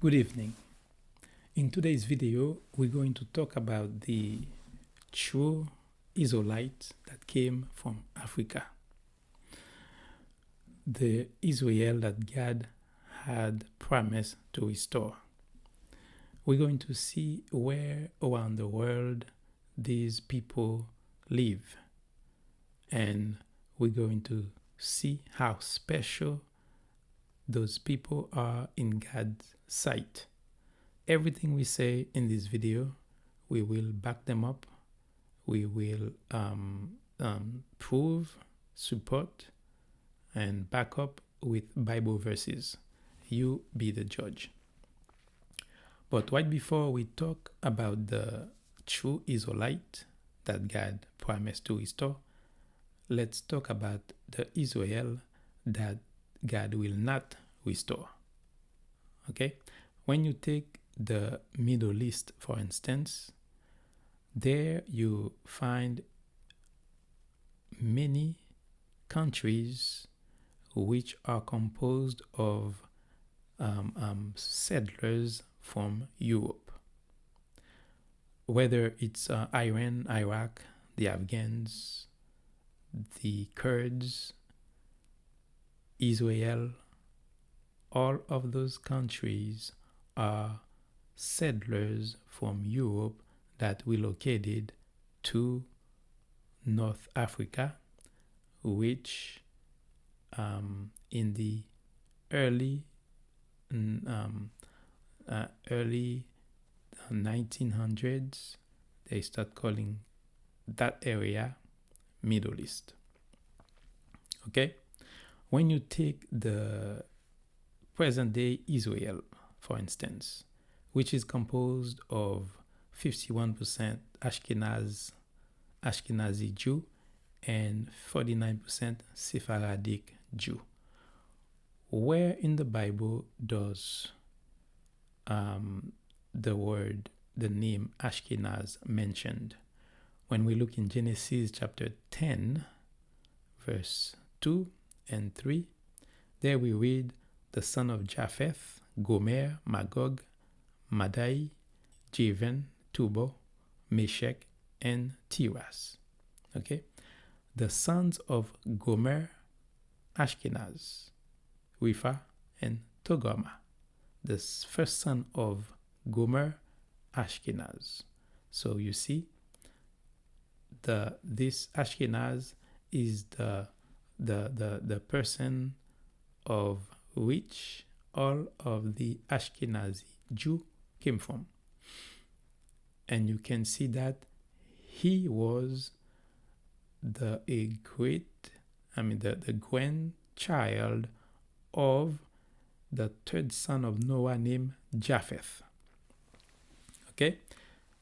Good evening. In today's video, we're going to talk about the true Israelites that came from Africa. The Israel that God had promised to restore. We're going to see where around the world these people live. And we're going to see how special those people are in God's sight. Everything we say in this video, we will back them up. We will prove, support, and back up with Bible verses. You be the judge. But right before we talk about the true Israelite that God promised to restore, let's talk about the Israel that God will not restore. Okay? When you take the Middle East, for instance, there you find many countries which are composed of settlers from Europe. Whether it's Iran, Iraq, the Afghans, the Kurds, Israel, all of those countries are settlers from Europe that relocated to North Africa, which in the early 1900s, they start calling that area Middle East. Okay? When you take the present-day Israel, for instance, which is composed of 51% Ashkenazi Jew and 49% Sephardic Jew. Where in the Bible does the name Ashkenaz mentioned? When we look in Genesis chapter 10, verse 2 and 3, there we read the son of Japheth, Gomer, Magog, Madai, Javan, Tubal, Meshech, and Tiras. Okay? The sons of Gomer, Ashkenaz, Ripha, and Togarmah. The first son of Gomer, Ashkenaz. So you see, this Ashkenaz is the person of which all of the Ashkenazi Jew came from. And you can see that he was the grandchild of the third son of Noah named Japheth. Okay?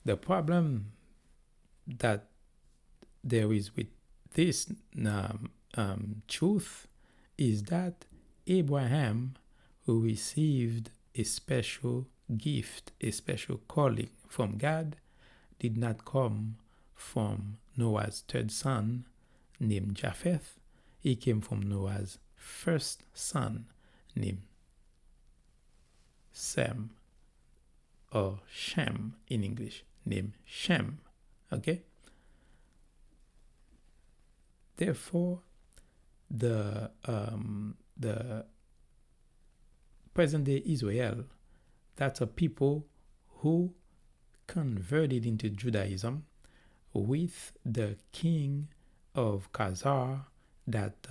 The problem that there is with this truth is that Abraham, who received a special gift, a special calling from God, did not come from Noah's third son named Japheth. He came from Noah's first son named Sem, or Shem in English, named Shem. Okay? Therefore, the present-day Israel, that's a people who converted into Judaism with the king of Khazar that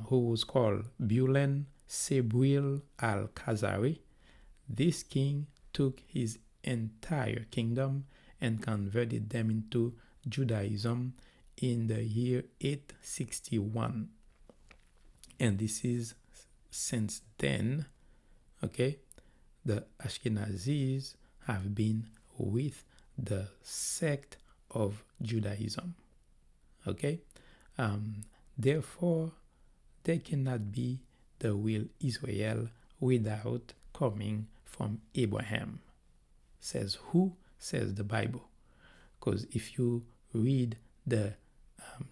who was called Bulan Sebril al-Khazari. This king took his entire kingdom and converted them into Judaism in the year 861. And this is since then, okay, the Ashkenazis have been with the sect of Judaism. Okay? Therefore, they cannot be the real Israel without coming from Abraham. Says who? Says the Bible. Because if you read the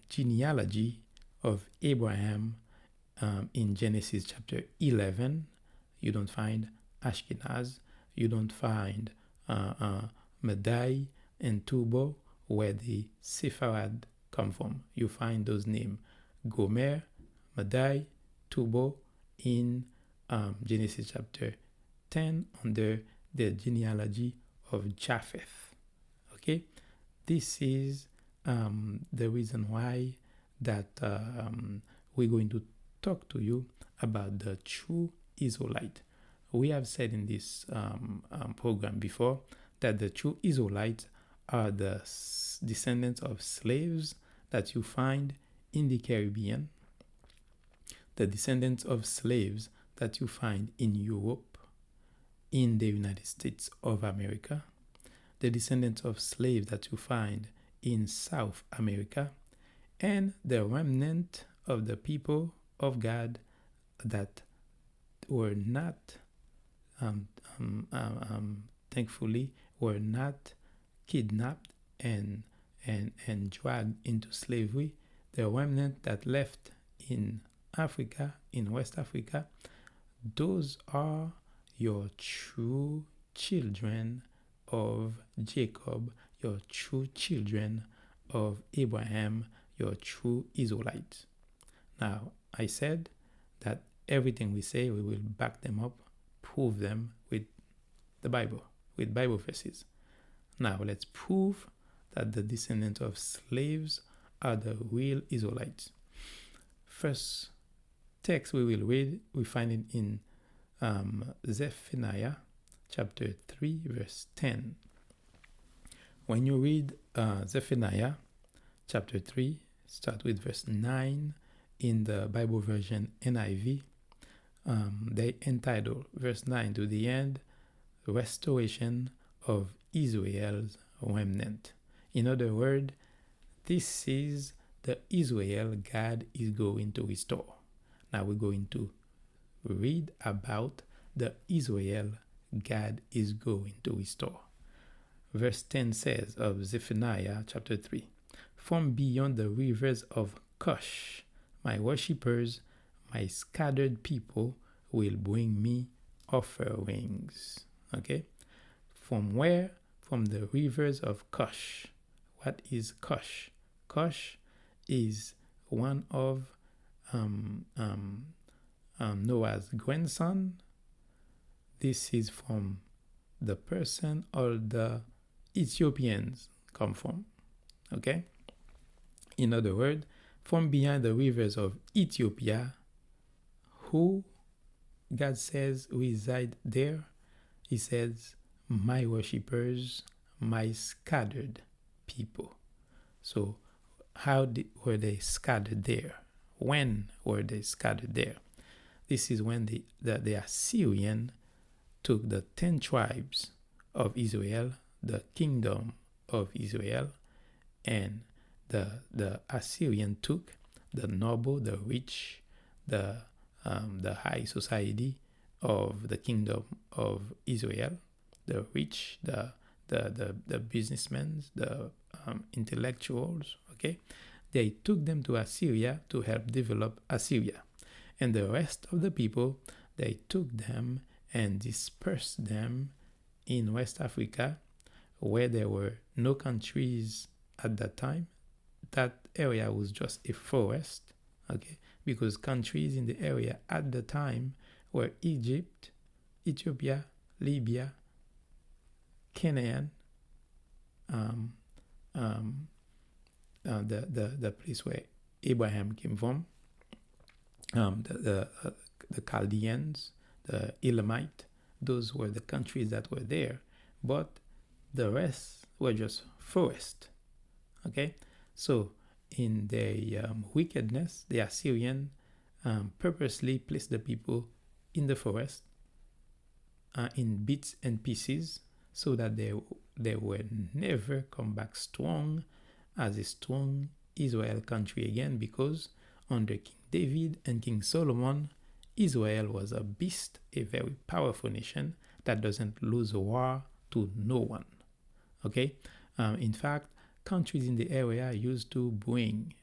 genealogy of Abraham in Genesis chapter 11, you don't find Ashkenaz. You don't find Madai and Tubal, where the Sepharad come from. You find those names Gomer, Madai, Tubal in Genesis chapter 10 under the genealogy of Japheth. Okay, this is the reason why that we're going to talk to you about the true Israelite. We have said in this program before that the true Israelites are the descendants of slaves that you find in the Caribbean, the descendants of slaves that you find in Europe, in the United States of America, the descendants of slaves that you find in South America, and the remnant of the people of God that were not, thankfully, were not kidnapped and dragged into slavery. The remnant that left in Africa, in West Africa, those are your true children of Jacob, your true children of Abraham, your true Israelites. Now, I said that everything we say, we will back them up, prove them with the Bible, with Bible verses. Now, let's prove that the descendants of slaves are the real Israelites. First text we will read, we find it in Zephaniah chapter 3, verse 10. When you read Zephaniah chapter 3, start with verse 9 in the Bible version NIV. They entitle verse 9 to the end, Restoration of Israel's Remnant. In other words, this is the Israel God is going to restore. Now we're going to read about the Israel God is going to restore. Verse 10 says of Zephaniah chapter 3, From beyond the rivers of Cush, my worshippers, my scattered people will bring me offerings. Okay? From where? From the rivers of Cush. What is Cush? Cush is one of Noah's grandson. This is from the person all the Ethiopians come from. Okay? In other words, from behind the rivers of Ethiopia, who God says reside there? He says, my worshippers, my scattered people. So, how were they scattered there? When were they scattered there? This is when the Assyrian took the 10 tribes of Israel, the kingdom of Israel, and the Assyrian took the noble, the rich, the high society of the kingdom of Israel, the rich, the businessmen, the intellectuals. Okay, they took them to Assyria to help develop Assyria, and the rest of the people, they took them and dispersed them in West Africa, where there were no countries at that time. That area was just a forest, okay, because countries in the area at the time were Egypt, Ethiopia, Libya, Canaan, the place where Abraham came from, the Chaldeans, the Elamite. Those were the countries that were there, but the rest were just forest. Okay, so in their wickedness, the Assyrian purposely placed the people in the forest in bits and pieces, so that they would never come back strong as a strong Israel country again, because under King David and King Solomon, Israel was a beast, a very powerful nation that doesn't lose a war to no one. Okay, in fact, countries in the area used to bring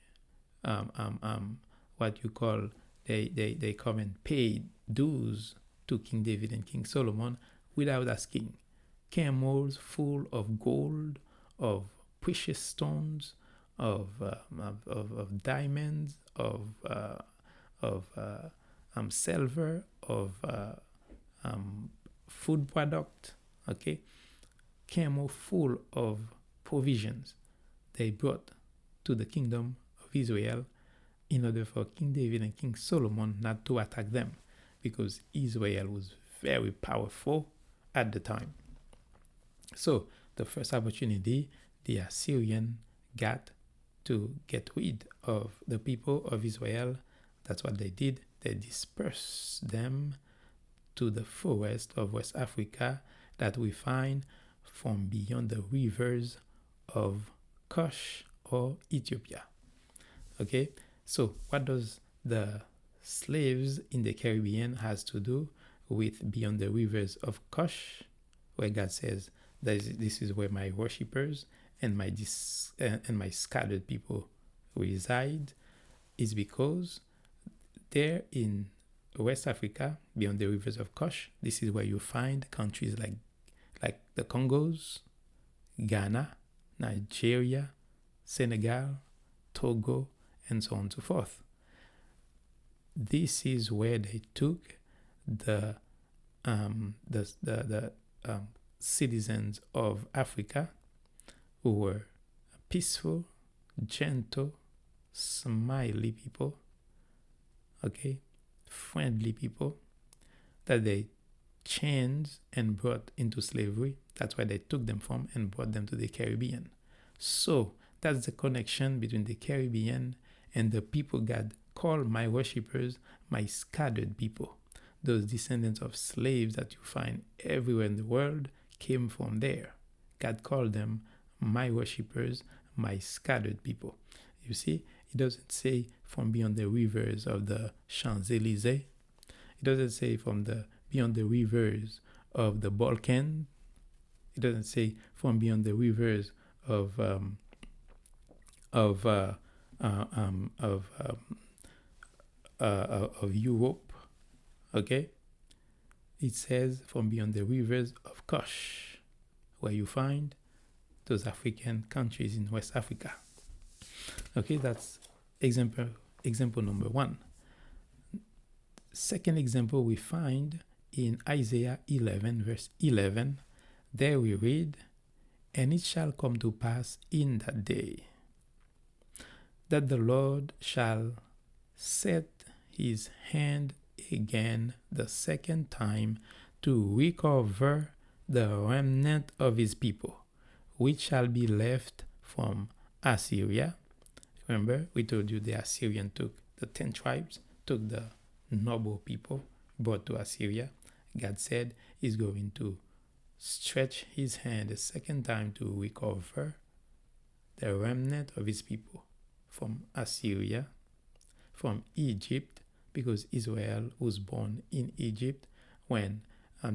what you call, they come and pay dues to King David and King Solomon without asking. Camels full of gold, of precious stones, of diamonds, of silver, of food product. Okay, camel full of provisions they brought to the kingdom of Israel in order for King David and King Solomon not to attack them, because Israel was very powerful at the time. So the first opportunity the Assyrian got to get rid of the people of Israel, that's what they did. They dispersed them to the forest of West Africa that we find from beyond the rivers of Kush or Ethiopia. Okay, so what does the slaves in the Caribbean has to do with beyond the rivers of Kush, where God says this is where my worshippers and my scattered people reside? Is because there in West Africa, beyond the rivers of Kush, this is where you find countries like the Congos, Ghana, Nigeria, Senegal, Togo, and so on and so forth. This is where they took the citizens of Africa who were peaceful, gentle, smiley people, okay, friendly people, that they chained and brought into slavery. That's where they took them from and brought them to the Caribbean. So that's the connection between the Caribbean and the people God called my worshippers, my scattered people. Those descendants of slaves that you find everywhere in the world came from there. God called them my worshippers, my scattered people. You see, it doesn't say from beyond the rivers of the Champs-Élysées. It doesn't say from beyond the rivers of the Balkans. It doesn't say from beyond the rivers of Europe. Okay, it says from beyond the rivers of Kush, where you find those African countries in West Africa. Okay, that's example number one. Second example we find in Isaiah 11 verse 11. There we read, "And it shall come to pass in that day that the Lord shall set his hand again the second time to recover the remnant of his people, which shall be left from Assyria." Remember, we told you the Assyrian took the 10 tribes, took the noble people, brought to Assyria. God said he's going to stretch his hand a second time to recover the remnant of his people from Assyria, from Egypt, because Israel was born in Egypt when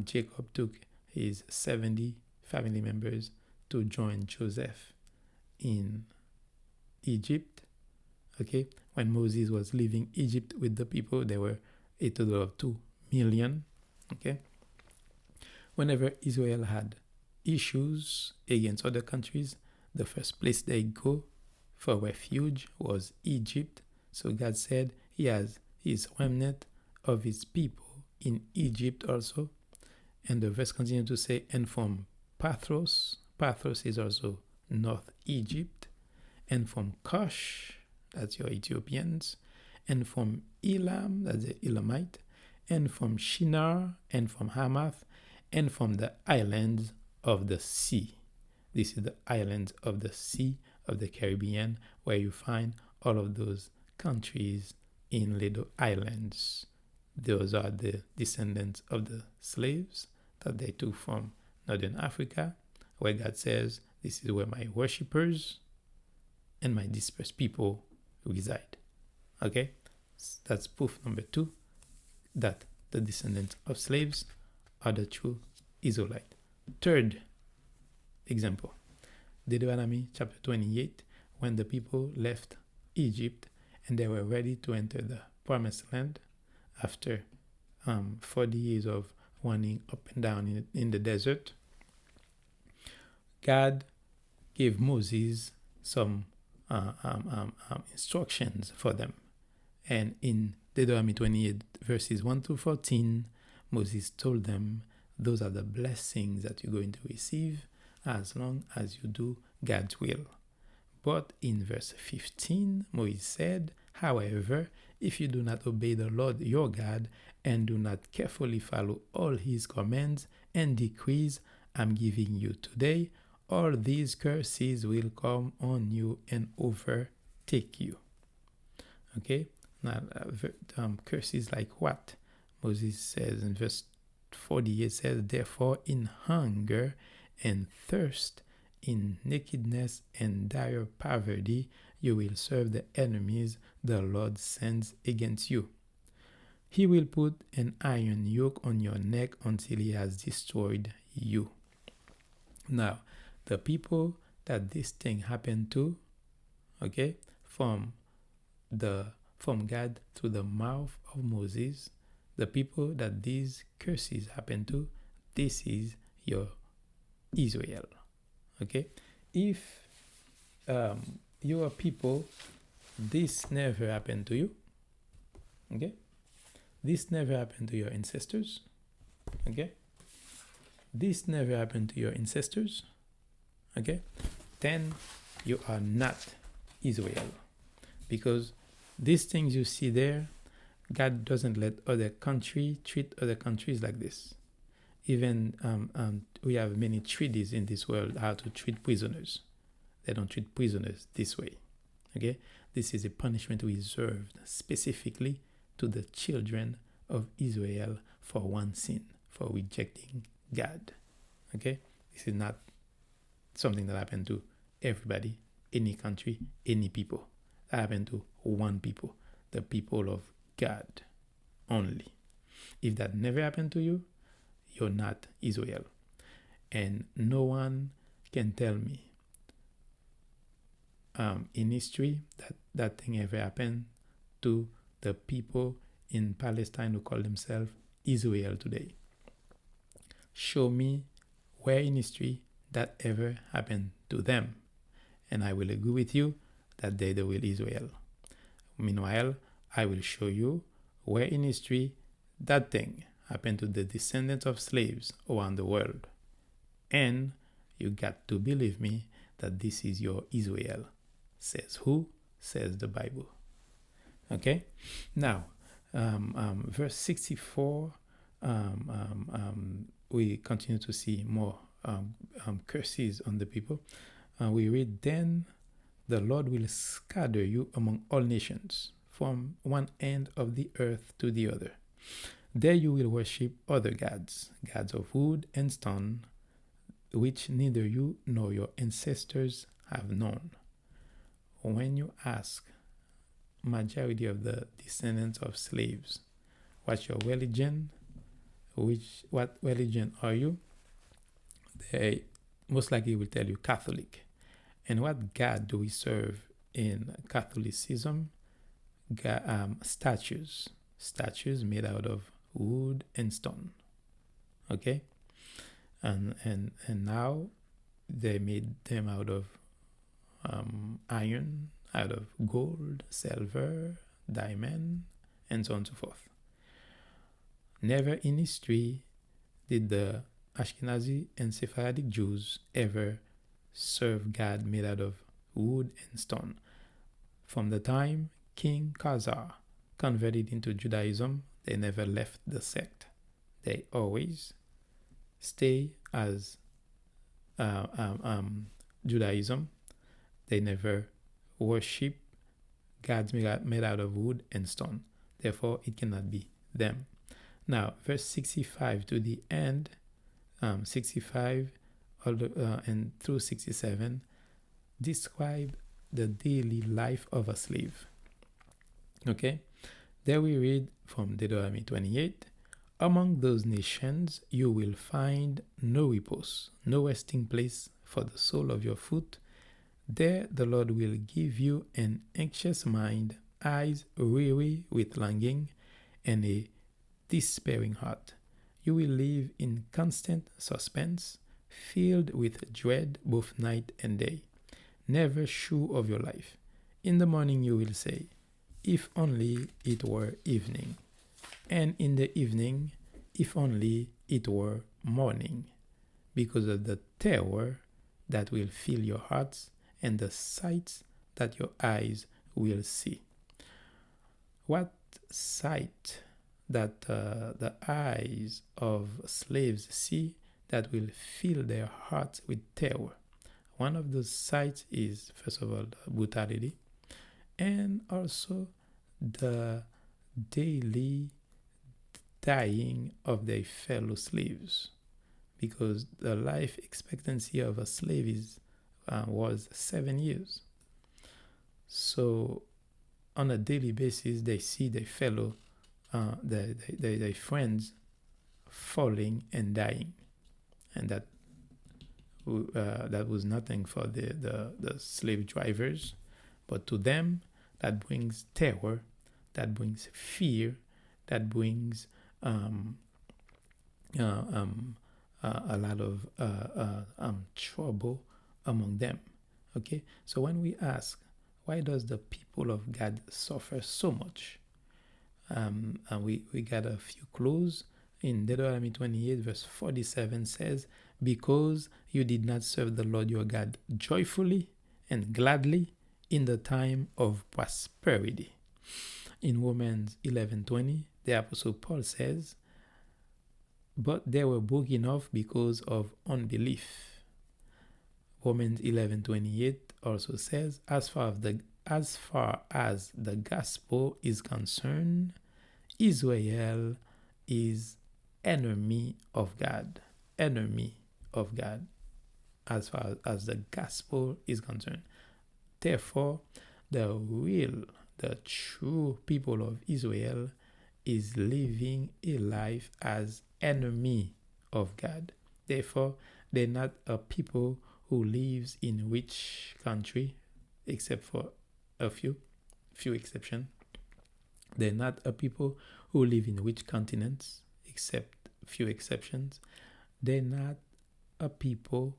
Jacob took his 70 family members to join Joseph in Egypt. Okay, when Moses was leaving Egypt with the people, there were a total of 2 million. Okay, whenever Israel had issues against other countries, the first place they go for refuge was Egypt. So God said he has his remnant of his people in Egypt also. And the verse continues to say, and from Pathros is also North Egypt, and from Kush, that's your Ethiopians, and from Elam, that's the Elamite, and from Shinar, and from Hamath, and from the islands of the sea. This is the islands of the sea of the Caribbean, where you find all of those countries in little islands. Those are the descendants of the slaves that they took from Northern Africa, where God says, this is where my worshippers and my dispersed people reside. Okay, that's proof number 2, that the descendants of slaves are the true Israelite. Third example, Deuteronomy chapter 28, when the people left Egypt and they were ready to enter the promised land after 40 years of running up and down in the desert, God gave Moses some instructions for them. And in Deuteronomy 28, verses 1 to 14, Moses told them, those are the blessings that you're going to receive as long as you do God's will. But in verse 15, Moses said, however, if you do not obey the Lord your God and do not carefully follow all his commands and decrees I'm giving you today, all these curses will come on you and overtake you. Okay? Now, curses like what? Moses says in verse 40, it says, therefore in hunger and thirst, in nakedness and dire poverty, you will serve the enemies the Lord sends against you. He will put an iron yoke on your neck until he has destroyed you. Now, the people that this thing happened to, okay, from God to the mouth of Moses, the people that these curses happened to, this is your Israel. Okay, if you are people, this never happened to you. Okay, this never happened to your ancestors. Okay, this never happened to your ancestors. Okay, then you are not Israel, because these things you see there, God doesn't let other country treat other countries like this. Even we have many treaties in this world how to treat prisoners. They don't treat prisoners this way. Okay, this is a punishment reserved specifically to the children of Israel for one sin, for rejecting God. Okay, this is not something that happened to everybody, any country, any people. That happened to one people, the people of God only. If that never happened to you, you're not Israel. And no one can tell me in history that thing ever happened to the people in Palestine who call themselves Israel today. Show me where in history that ever happened to them, and I will agree with you that they the real Israel. Meanwhile, I will show you where in history that thing happened to the descendants of slaves around the world. And you got to believe me that this is your Israel. Says who? Says the Bible. Okay? Now, verse 64, we continue to see more curses on the people. We read, then the Lord will scatter you among all nations, from one end of the earth to the other. There you will worship other gods, gods of wood and stone, which neither you nor your ancestors have known. When you ask majority of the descendants of slaves, what's your religion? What religion are you? They most likely will tell you Catholic. And what God do we serve in Catholicism? Statues made out of wood and stone. Okay, and now they made them out of iron, out of gold, silver, diamond, and so on and so forth. Never in history did the Ashkenazi and Sephardic Jews ever serve God made out of wood and stone. From the time King Khazar converted into Judaism, they never left the sect. They always stay as Judaism. They never worship gods made out of wood and stone. Therefore, it cannot be them. Now, verse 65 to the end, 65 and through 67, describe the daily life of a slave. Okay, there we read from Deuteronomy 28, among those nations you will find no repose, no resting place for the sole of your foot. There the Lord will give you an anxious mind, eyes weary with longing, and a despairing heart. You will live in constant suspense, filled with dread both night and day, never sure of your life. In the morning you will say, if only it were evening. And in the evening, if only it were morning, because of the terror that will fill your hearts and the sights that your eyes will see. What sight that the eyes of slaves see that will fill their hearts with terror? One of those sights is, first of all, the brutality, and also the daily dying of their fellow slaves, because the life expectancy of a slave was 7 years. So on a daily basis, they see their fellow, their friends falling and dying, and that was nothing for the slave drivers, but to them that brings terror, that brings fear, that brings a lot of trouble among them. Okay, so when we ask, why does the people of God suffer so much? And we got a few clues. In Deuteronomy 28 verse 47 says, because you did not serve the Lord your God joyfully and gladly in the time of prosperity. In Romans 11:20, the Apostle Paul says, but they were broken off because of unbelief. Romans 11:28 also says, as far as the gospel is concerned, Israel is enemy of God. Enemy of God, as far as the gospel is concerned. Therefore, the true people of Israel is living a life as enemy of God. Therefore, they're not a people who lives in rich country, except for a few exceptions. They're not a people who live in rich continents, except few exceptions. They're not a people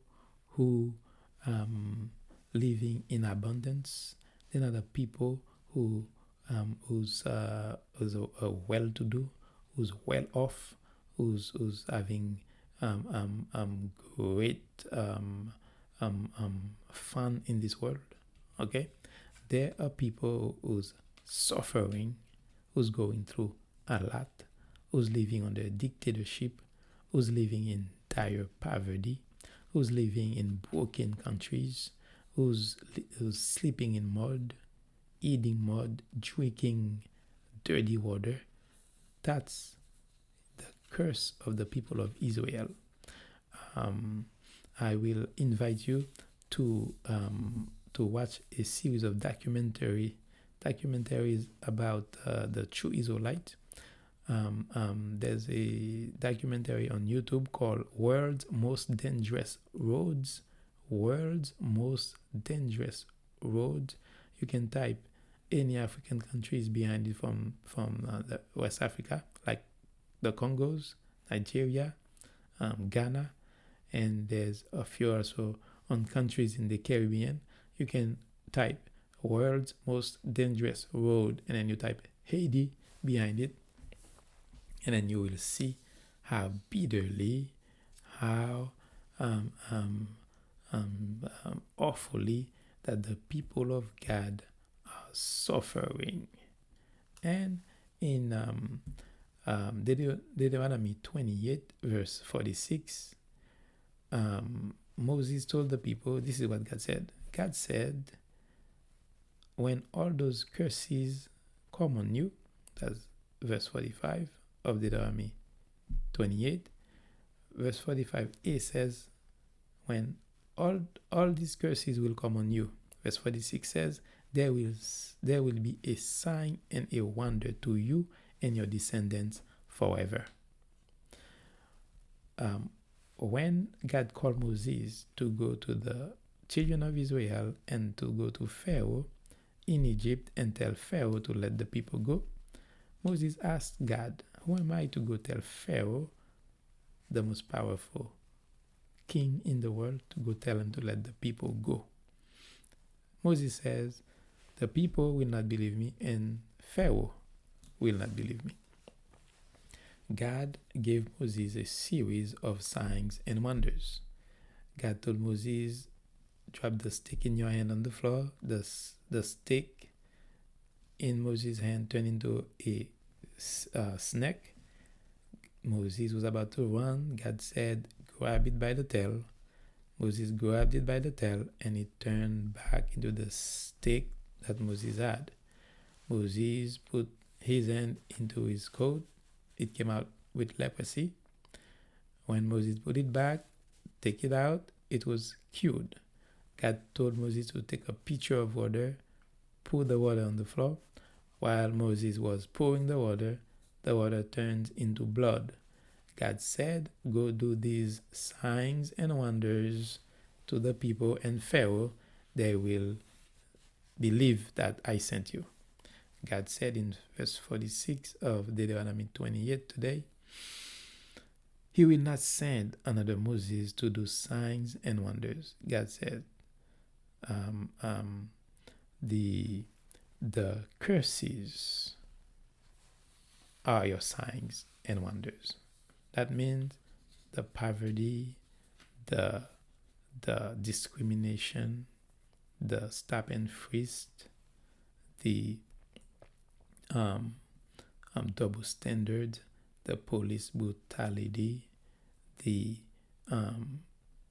who living in abundance. They're not a people who's well-to-do, who's well off, who's having great fun in this world. Okay, there are people who's suffering, who's going through a lot, who's living under dictatorship, who's living in dire poverty, who's living in broken countries, who's sleeping in mud, eating mud, drinking dirty water. That's the curse of the people of Israel. I will invite you to watch a series of documentaries about the true Israelite. There's a documentary on YouTube called World's Most Dangerous Roads. World's Most Dangerous Roads. You can type any African countries behind it from the West Africa, like the Congos, Nigeria, Ghana, and there's a few also on countries in the Caribbean. You can type World's Most Dangerous Road, and then you type Haiti behind it, and then you will see how bitterly, how awfully that the people of God are suffering. And in Deuteronomy 28 verse 46, Moses told the people, this is what God said. God said, when all those curses come on you, that's verse 45 of Deuteronomy 28, verse 45a says, when all these curses will come on you. Verse 46 says, there will be a sign and a wonder to you and your descendants forever. When God called Moses to go to the children of Israel and to go to Pharaoh in Egypt and tell Pharaoh to let the people go, Moses asked God, Who am I to go tell Pharaoh, the most powerful king in the world, to go tell him to let the people go? Moses says, the people will not believe me and Pharaoh will not believe me. God gave Moses a series of signs and wonders. God told Moses, drop the stick in your hand on the floor. The stick in Moses' hand turned into a snake. Moses was about to run. God said, grab it by the tail. Moses grabbed it by the tail and it turned back into the stick that Moses had. Moses put his hand into his coat. It came out with leprosy. When Moses put it back, take it out, it was cured. God told Moses to take a pitcher of water, pour the water on the floor. While Moses was pouring the water turned into blood. God said, go do these signs and wonders to the people and Pharaoh, they will believe that I sent you. God said in verse 46 of Deuteronomy 28 today, he will not send another Moses to do signs and wonders. God said, the curses are your signs and wonders. That means the poverty, the discrimination, the stop and frisk, the double standards, the police brutality, the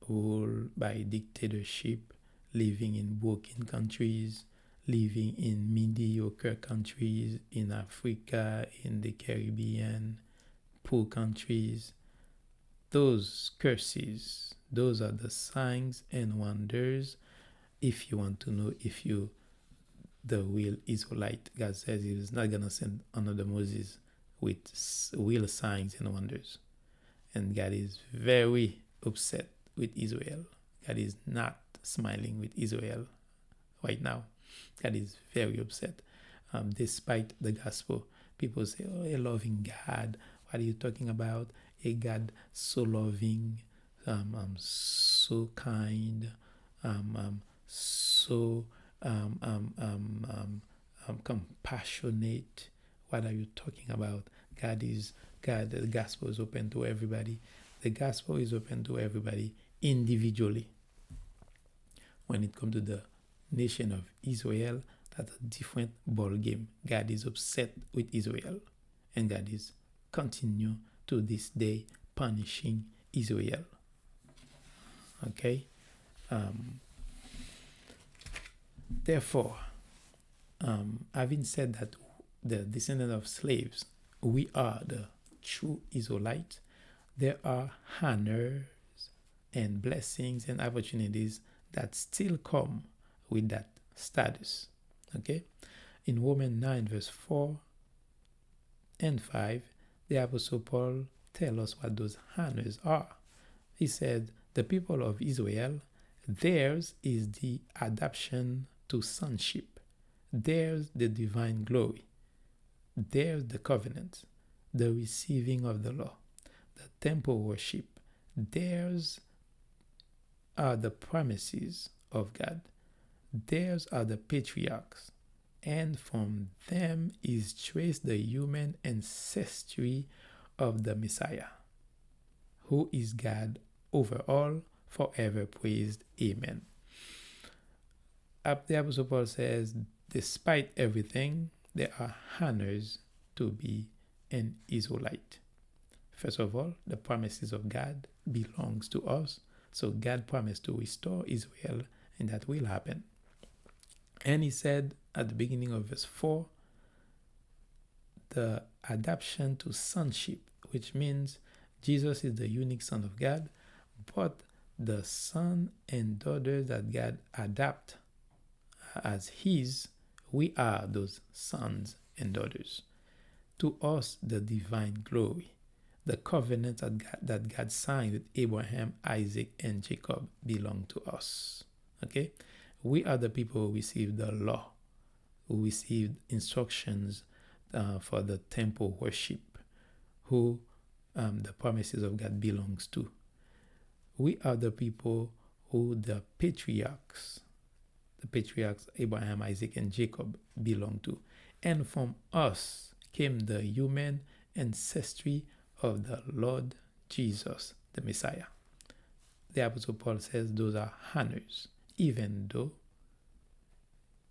rule by dictatorship, living in broken countries, living in mediocre countries in Africa, in the Caribbean, poor countries. Those curses, those are the signs and wonders. If you want to know if you the real Israelite, God says he is not going to send another Moses with real signs and wonders. And God is very upset with Israel. God is not smiling with Israel right now. God is very upset. Despite the gospel, people say, oh, a loving God. What are you talking about? A God so loving, so kind, so compassionate. What are you talking about? God. The gospel is open to everybody. The gospel is open to everybody individually. When it comes to the nation of Israel, that's a different ball game. God is upset with Israel, and God is continue to this day punishing Israel. Okay. Therefore, having said that, the descendant of slaves, we are the true Israelites. There are honors and blessings and opportunities that still come with that status. Okay? In Romans 9 verse 4 and 5, the Apostle Paul tells us what those honors are. He said, the people of Israel, theirs is the adoption to sonship. Theirs the divine glory. Theirs the covenant, the receiving of the law, the temple worship. Theirs are the promises of God. Theirs are the patriarchs. And from them is traced the human ancestry of the Messiah, who is God over all, forever praised. Amen. The Apostle Paul says, despite everything, there are honors to be an Israelite. First of all, the promises of God belongs to us. So God promised to restore Israel, and that will happen. And he said at the beginning of verse 4, the adoption to sonship, which means Jesus is the unique Son of God, but the son and daughter that God adopts as his, we are those sons and daughters. To us, the divine glory, the covenant that God signed with Abraham, Isaac, and Jacob belong to us. Okay? We are the people who received the law, who received instructions for the temple worship. who the promises of God belongs to. We are the people who the patriarchs Abraham, Isaac, and Jacob belong to. And from us came the human ancestry of the Lord Jesus, the Messiah. The Apostle Paul says those are honors, even though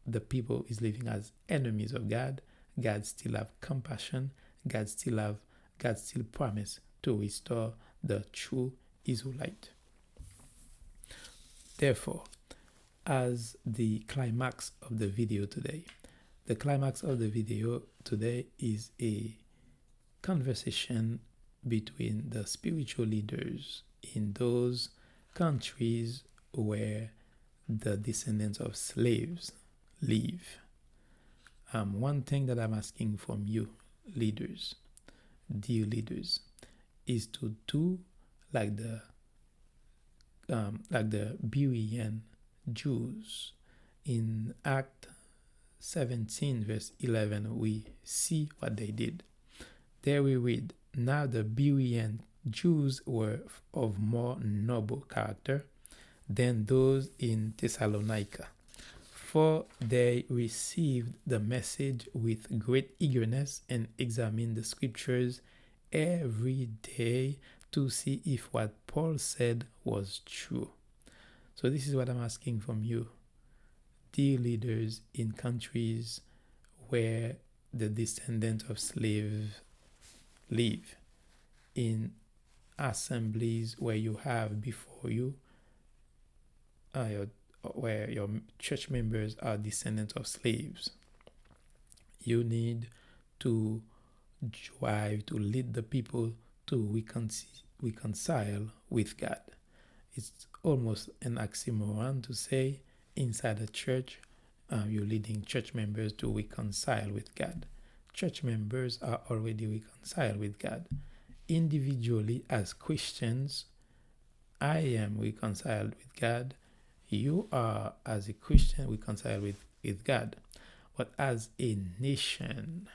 the people is living as enemies of God. God still have compassion. God still promise to restore the true Israelite. Therefore, as the climax of the video today is a conversation between the spiritual leaders in those countries where the descendants of slaves live. One thing that I'm asking from you, leaders, dear leaders, is to do like the Berean Jews. In Act 17 verse 11, we see what they did. There we read, "Now the Berean Jews were of more noble character than those in Thessalonica, for they received the message with great eagerness and examined the scriptures every day to see if what Paul said was true." So this is what I'm asking from you, dear leaders in countries where the descendants of slaves live, in assemblies where you have before you where your church members are descendants of slaves. You need to drive to lead the people to reconcile with God. It's almost an oxymoron to say inside a church you're leading church members to reconcile with God. Church members are already reconciled with God. Individually, as Christians, I am reconciled with God. You are, as a Christian, reconciled with God. But as a nation,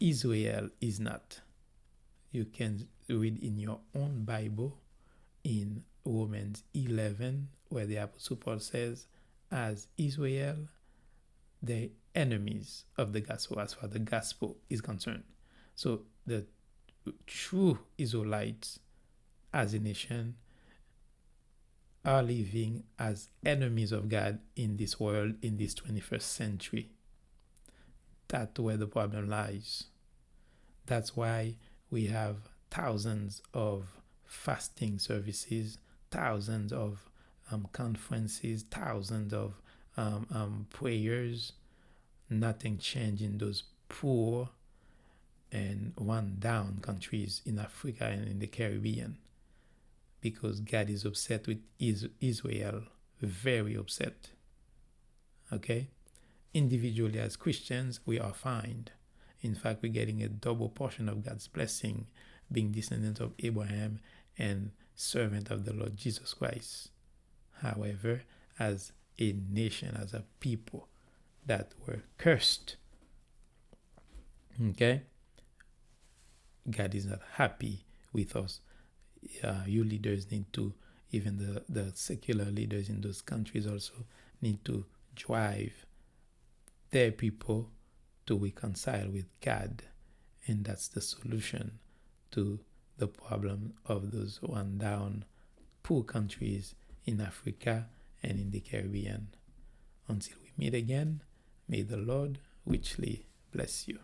Israel is not. You can read in your own Bible in Romans 11, where the Apostle Paul says, as Israel, they're enemies of the gospel as far as the gospel is concerned. So the true Israelites as a nation are living as enemies of God in this world, in this 21st century. That's where the problem lies. That's why we have thousands of fasting services, thousands of conferences, thousands of prayers. Nothing changed in those poor and run down countries in Africa and in the Caribbean, because God is upset with Israel, very upset. Okay? Individually as Christians, we are fine. In fact, we're getting a double portion of God's blessing, being descendants of Abraham and servant of the Lord Jesus Christ. However, as a nation, as a people that were cursed, okay, God is not happy with us. You leaders need to, even the secular leaders in those countries also need to drive their people to reconcile with God. And that's the solution to the problem of those run down poor countries in Africa and in the Caribbean. Until we meet again, may the Lord richly bless you.